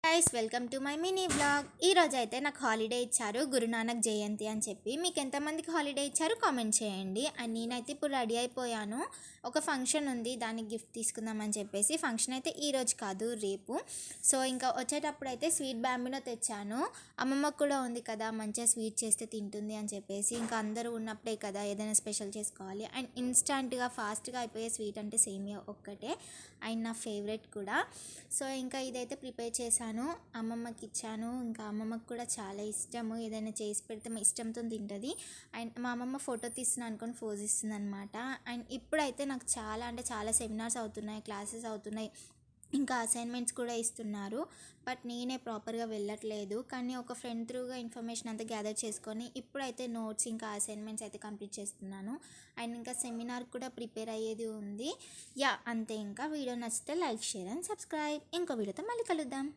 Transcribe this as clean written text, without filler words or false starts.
Guys welcome to my mini blog. ఈరోజు అయితే నాకు హాలిడే ఇచ్చారు, గురునానక్ జయంతి అని చెప్పి. మీకు ఎంతమందికి హాలిడే ఇచ్చారు కామెంట్ చేయండి. అండ్ నేనైతే ఇప్పుడు రెడీ అయిపోయాను. ఒక ఫంక్షన్ ఉంది, దానికి గిఫ్ట్ తీసుకుందామని చెప్పేసి. ఫంక్షన్ అయితే ఈరోజు కాదు, రేపు. సో ఇంకా వచ్చేటప్పుడు అయితే స్వీట్ బ్యాంబినో తెచ్చాను. అమ్మమ్మకు కూడా ఉంది కదా, మంచిగా స్వీట్ చేస్తే తింటుంది అని చెప్పేసి. ఇంకా అందరూ ఉన్నప్పుడే కదా ఏదైనా స్పెషల్ చేసుకోవాలి. అండ్ ఇన్స్టంట్గా ఫాస్ట్గా అయిపోయే స్వీట్ అంటే సేమియా ఒక్కటే, అండ్ నా ఫేవరెట్ కూడా. సో ఇంకా ఇదైతే ప్రిపేర్ చేశాను, అమ్మమ్మకి ఇచ్చాను. ఇంకా అమ్మమ్మకి కూడా చాలా ఇష్టము, ఏదైనా చేసి పెడితే ఇష్టంతో తింటుంది. అండ్ మా అమ్మమ్మ ఫోటో తీస్తున్నాను అనుకొని ఫోజ్ ఇస్తుంది అనమాట. అండ్ ఇప్పుడైతే నాకు చాలా అంటే చాలా సెమినార్స్ అవుతున్నాయి, క్లాసెస్ అవుతున్నాయి, ఇంకా అసైన్మెంట్స్ కూడా ఇస్తున్నారు. బట్ నేనే ప్రాపర్గా వెళ్ళట్లేదు. కానీ ఒక ఫ్రెండ్ త్రూగా ఇన్ఫర్మేషన్ అంతా గ్యాదర్ చేసుకొని ఇప్పుడైతే నోట్స్ ఇంకా అసైన్మెంట్స్ అయితే కంప్లీట్ చేస్తున్నాను. అండ్ ఇంకా సెమినార్ కూడా ప్రిపేర్ అయ్యేది ఉంది. అంతే. ఇంకా వీడియో నచ్చితే లైక్, షేర్ అండ్ సబ్స్క్రైబ్. ఇంకో వీడియోతో మళ్ళీ కలుద్దాం.